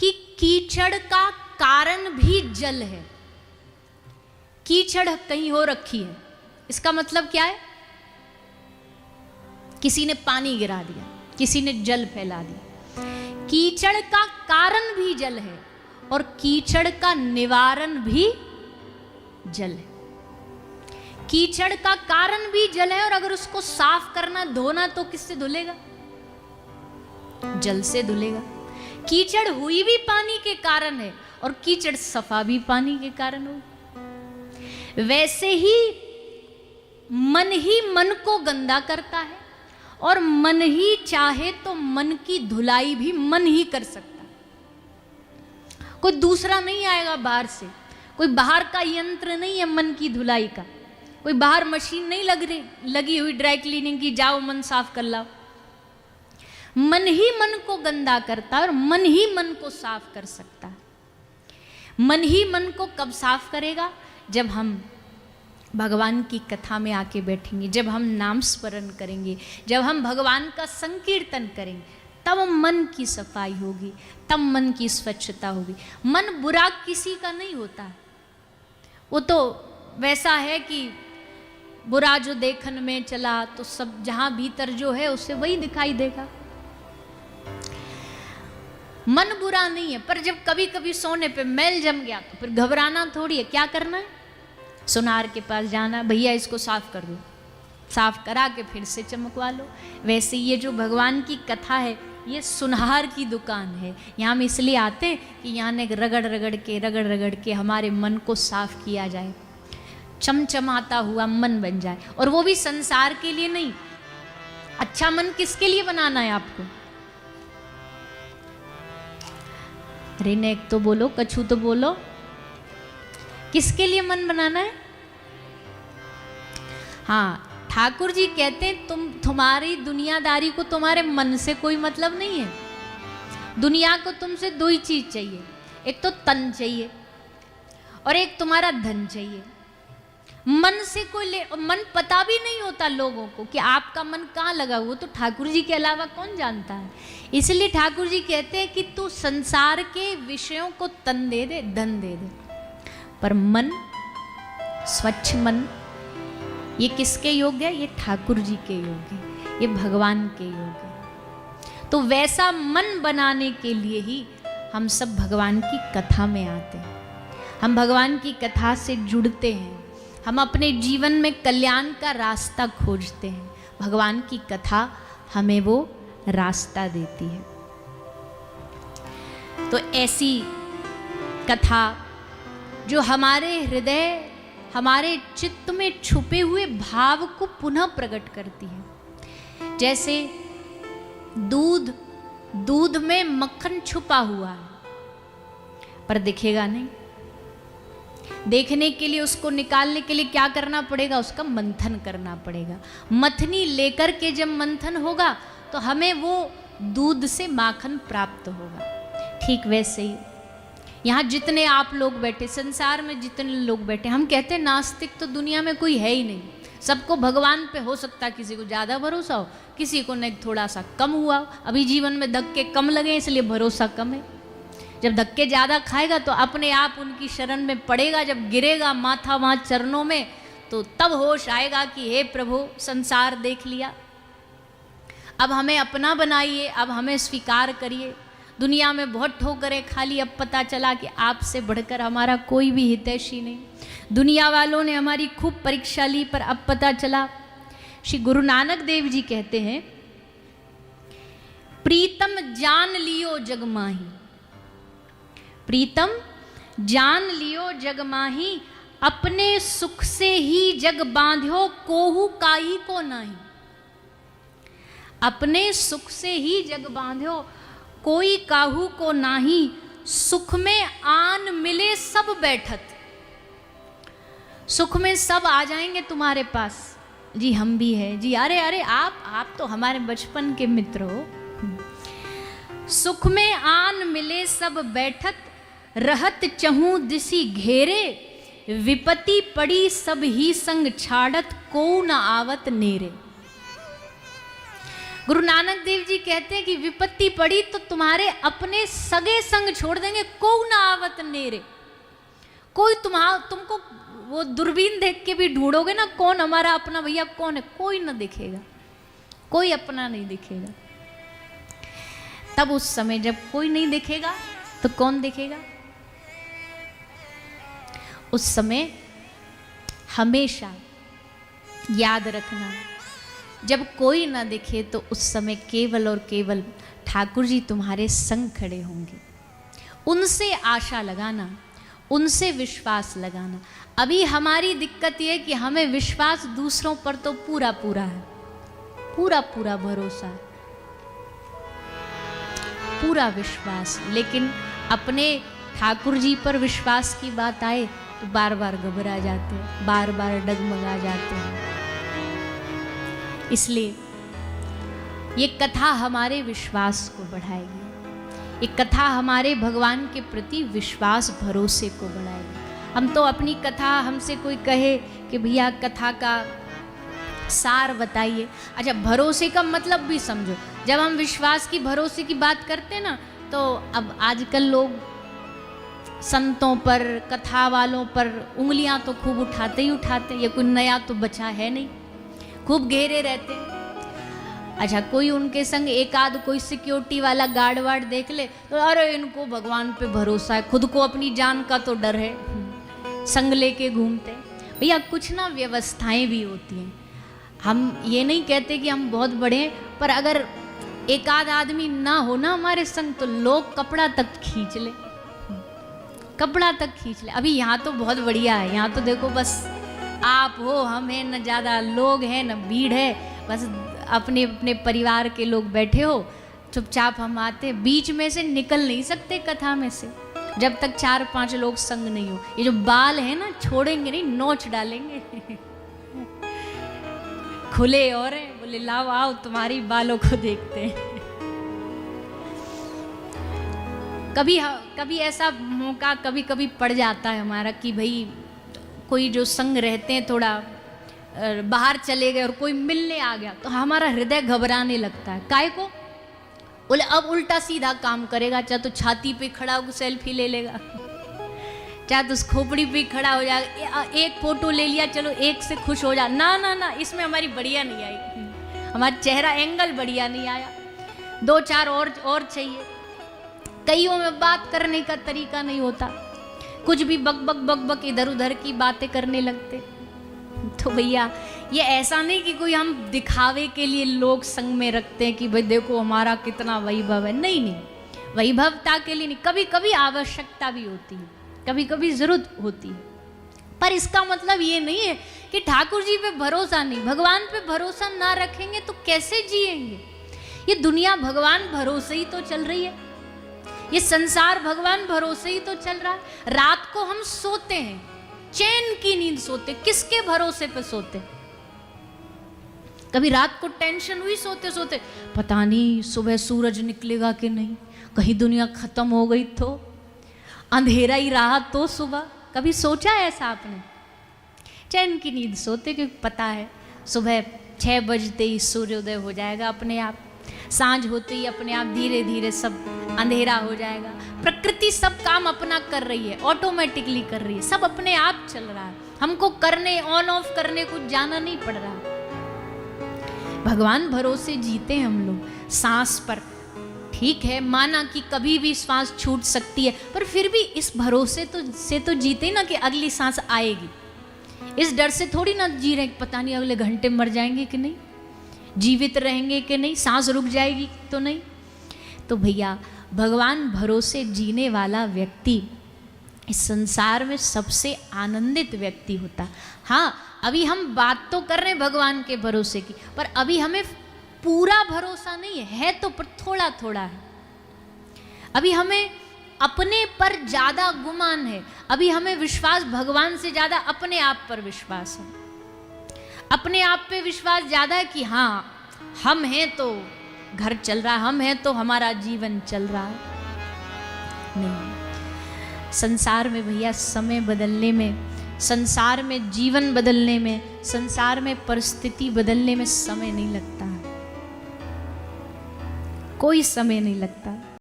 कि कीचड़ का कारण भी जल है। कीचड़ कहीं हो रखी है, इसका मतलब क्या है? किसी ने पानी गिरा दिया, किसी ने जल फैला दिया। कीचड़ का कारण भी जल है और कीचड़ का निवारण भी जल है। कीचड़ का कारण भी जल है और अगर उसको साफ करना, धोना तो किससे धुलेगा? जल से धुलेगा। कीचड़ हुई भी पानी के कारण है और कीचड़ सफा भी पानी के कारण हो। वैसे ही मन को गंदा करता है और मन ही चाहे तो मन की धुलाई भी मन ही कर सकता है। कोई दूसरा नहीं आएगा बाहर से, कोई बाहर का यंत्र नहीं है मन की धुलाई का, कोई बाहर मशीन नहीं लगी हुई ड्राई क्लीनिंग की, जाओ मन साफ कर लाओ। मन ही मन को गंदा करता है और मन ही मन को साफ कर सकता है। मन ही मन को कब साफ करेगा? जब हम भगवान की कथा में आके बैठेंगे, जब हम नाम स्मरण करेंगे, जब हम भगवान का संकीर्तन करेंगे, तब मन की सफाई होगी, तब मन की स्वच्छता होगी। मन बुरा किसी का नहीं होता है, वो तो वैसा है कि बुरा जो देखन में चला तो सब जहां भीतर जो है उसे वही दिखाई देगा। मन बुरा नहीं है, पर जब कभी कभी सोने पे मैल जम गया तो फिर घबराना थोड़ी है। क्या करना है? सुनार के पास जाना, भैया इसको साफ कर दो, साफ करा के फिर से चमकवा लो। वैसे ये जो भगवान की कथा है ये सुनहार की दुकान है। यहाँ हम इसलिए आते हैं कि यहाँ ने रगड़ रगड़ के हमारे मन को साफ किया जाए, चमचमाता हुआ मन बन जाए। और वो भी संसार के लिए नहीं। अच्छा मन किसके लिए बनाना है आपको? अरे नेक तो बोलो, कछु तो बोलो, किसके लिए मन बनाना है? हाँ, ठाकुर जी कहते हैं तुम्हारी दुनियादारी को तुम्हारे मन से कोई मतलब नहीं है। दुनिया को तुमसे दो ही चीज चाहिए, एक तो तन चाहिए और एक तुम्हारा धन चाहिए। मन से कोई मन पता भी नहीं होता लोगों को कि आपका मन कहाँ लगा हुआ, तो ठाकुर जी के अलावा कौन जानता है। इसलिए ठाकुर जी कहते हैं कि तू संसार के विषयों को तन दे दे, धन दे दे, पर मन, स्वच्छ मन, ये किसके योग्य है? ये ठाकुर जी के योग्य है, ये भगवान के योग्य है। तो वैसा मन बनाने के लिए ही हम सब भगवान की कथा में आते हैं, हम भगवान की कथा से जुड़ते हैं, हम अपने जीवन में कल्याण का रास्ता खोजते हैं। भगवान की कथा हमें वो रास्ता देती है। तो ऐसी कथा जो हमारे हृदय, हमारे चित्त में छुपे हुए भाव को पुनः प्रकट करती है। जैसे दूध में मक्खन छुपा हुआ है पर दिखेगा नहीं। देखने के लिए, उसको निकालने के लिए क्या करना पड़ेगा? उसका मंथन करना पड़ेगा। मथनी लेकर के जब मंथन होगा तो हमें वो दूध से माखन प्राप्त होगा। ठीक वैसे ही यहाँ जितने आप लोग बैठे, संसार में जितने लोग बैठे, हम कहते हैं नास्तिक तो दुनिया में कोई है ही नहीं। सबको भगवान पे हो सकता है किसी को ज़्यादा भरोसा हो, किसी को नहीं थोड़ा सा कम हुआ। अभी जीवन में धक्के कम लगे इसलिए भरोसा कम है। जब धक्के ज़्यादा खाएगा तो अपने आप उनकी शरण में पड़ेगा। जब गिरेगा माथा वहाँ चरणों में तो तब होश आएगा कि हे प्रभु, संसार देख लिया, अब हमें अपना बनाइए, अब हमें स्वीकार करिए। दुनिया में बहुत ठोकरें खाली, अब पता चला कि आपसे बढ़कर हमारा कोई भी हितैषी नहीं। दुनिया वालों ने हमारी खूब परीक्षा ली पर अब पता चला। श्री गुरु नानक देव जी कहते हैं, प्रीतम जान लियो जग माही, प्रीतम जान लियो जग माही, अपने सुख से ही जग बांध्यो कोहू काई को नाही। अपने सुख से ही जग बांध्यो कोई काहू को नाही, सुख में आन मिले सब बैठत। सुख में सब आ जाएंगे तुम्हारे पास, जी हम भी हैं जी, अरे अरे आप तो हमारे बचपन के मित्र हो। सुख में आन मिले सब बैठत, रहत चहूं दिसी घेरे, विपत्ति पड़ी सब ही संग छाड़त, को न आवत नेरे। गुरु नानक देव जी कहते हैं कि विपत्ति पड़ी तो तुम्हारे अपने सगे संग छोड़ देंगे, को ना आवत नेरे। कोई तुमको वो दूरबीन देख के भी ढूंढोगे ना कौन हमारा अपना भैया कौन है, कोई ना दिखेगा, कोई अपना नहीं दिखेगा। तब उस समय जब कोई नहीं दिखेगा तो कौन दिखेगा? उस समय हमेशा याद रखना, जब कोई ना दिखे तो उस समय केवल और केवल ठाकुर जी तुम्हारे संग खड़े होंगे। उनसे आशा लगाना, उनसे विश्वास लगाना। अभी हमारी दिक्कत यह है कि हमें विश्वास दूसरों पर तो पूरा पूरा है, पूरा पूरा भरोसा है, पूरा विश्वास, लेकिन अपने ठाकुर जी पर विश्वास की बात आए तो बार बार घबरा जाते हैं, बार बार डगमगा जाते हैं। इसलिए ये कथा हमारे विश्वास को बढ़ाएगी, ये कथा हमारे भगवान के प्रति विश्वास भरोसे को बढ़ाएगी। हम तो अपनी कथा, हमसे कोई कहे कि भैया कथा का सार बताइए, अच्छा भरोसे का मतलब भी समझो। जब हम विश्वास की भरोसे की बात करते हैं ना, तो अब आजकल लोग संतों पर, कथा वालों पर उंगलियां तो खूब उठाते ही उठाते, ये कोई नया तो बचा है नहीं, खूब घेरे रहते। अच्छा कोई उनके संग एक आध कोई सिक्योरिटी वाला गार्ड वार्ड देख ले तो अरे इनको भगवान पे भरोसा है, खुद को अपनी जान का तो डर है, संग लेके घूमते। भैया कुछ ना व्यवस्थाएं भी होती हैं, हम ये नहीं कहते कि हम बहुत बड़े हैं, पर अगर एक आध आदमी ना हो ना हमारे संग तो लोग कपड़ा तक खींच ले, कपड़ा तक खींच ले। अभी यहाँ तो बहुत बढ़िया है, यहाँ तो देखो बस आप हो, हम हैं, न ज़्यादा लोग हैं न भीड़ है, बस अपने अपने परिवार के लोग बैठे हो, चुपचाप हम आते, बीच में से निकल नहीं सकते कथा में से जब तक 4-5 लोग संग नहीं हो। ये जो बाल है ना छोड़ेंगे नहीं, नोच डालेंगे खुले और हैं, बोले लाओ आओ तुम्हारी बालों को देखते हैं। कभी ऐसा मौका कभी कभी पड़ जाता है हमारा कि भाई कोई जो संग रहते हैं थोड़ा बाहर चले गए और कोई मिलने आ गया तो हमारा हृदय घबराने लगता है। काहे को? बोले अब उल्टा सीधा काम करेगा, चाहे तो छाती पे खड़ा होकर सेल्फी ले लेगा, चाहे तो उस खोपड़ी पे खड़ा हो जाएगा, एक फोटो ले लिया चलो एक से खुश हो जा। ना ना ना, इसमें हमारी बढ़िया नहीं आई, हमारा चेहरा एंगल बढ़िया नहीं आया, 2-4 और चाहिए। कईयों में बात करने का तरीका नहीं होता, कुछ भी बक बक बक बक इधर उधर की बातें करने लगते। तो भैया ये ऐसा नहीं कि कोई हम दिखावे के लिए लोग संग में रखते हैं कि भाई देखो हमारा कितना वैभव है, नहीं नहीं, वैभवता के लिए नहीं, कभी कभी आवश्यकता भी होती है, कभी कभी जरूरत होती है, पर इसका मतलब ये नहीं है कि ठाकुर जी पे भरोसा नहीं, भगवान पे भरोसा ना रखेंगे तो कैसे जिएंगे। ये दुनिया भगवान भरोसे ही तो चल रही है, ये संसार भगवान भरोसे ही तो चल रहा है। रात को हम सोते हैं, चैन की नींद सोते, किसके भरोसे पे सोते? कभी रात को टेंशन हुई सोते सोते, पता नहीं सुबह सूरज निकलेगा कि नहीं, कहीं दुनिया खत्म हो गई तो, अंधेरा ही रहा तो सुबह, कभी सोचा है ऐसा आपने? चैन की नींद सोते क्योंकि पता है सुबह 6 बजते ही सूर्योदय हो जाएगा अपने आप, सांझ होते ही अपने आप धीरे धीरे सब अंधेरा हो जाएगा। प्रकृति सब काम अपना कर रही है, ऑटोमेटिकली कर रही है, सब अपने आप चल रहा है, हमको करने ऑन ऑफ करने कुछ जाना नहीं पड़ रहा। भगवान भरोसे जीते हम लोग सांस पर, ठीक है माना कि कभी भी सांस छूट सकती है, पर फिर भी इस भरोसे से तो जीते ना कि अगली सांस आएगी। इस डर से थोड़ी ना जी रहे पता नहीं अगले घंटे मर जाएंगे कि नहीं, जीवित रहेंगे कि नहीं, सांस रुक जाएगी तो नहीं। तो भैया भगवान भरोसे जीने वाला व्यक्ति इस संसार में सबसे आनंदित व्यक्ति होता। हाँ अभी हम बात तो कर रहे हैं भगवान के भरोसे की, पर अभी हमें पूरा भरोसा नहीं है तो पर थोड़ा थोड़ा है। अभी हमें अपने पर ज्यादा गुमान है, अभी हमें विश्वास भगवान से ज्यादा अपने आप पर विश्वास है, अपने आप पे विश्वास ज्यादा है कि हाँ हम हैं तो घर चल रहा है, हम हैं तो हमारा जीवन चल रहा है। नहीं, संसार में भैया समय बदलने में, संसार में जीवन बदलने में, संसार में परिस्थिति बदलने में समय नहीं लगता है। कोई समय नहीं लगता।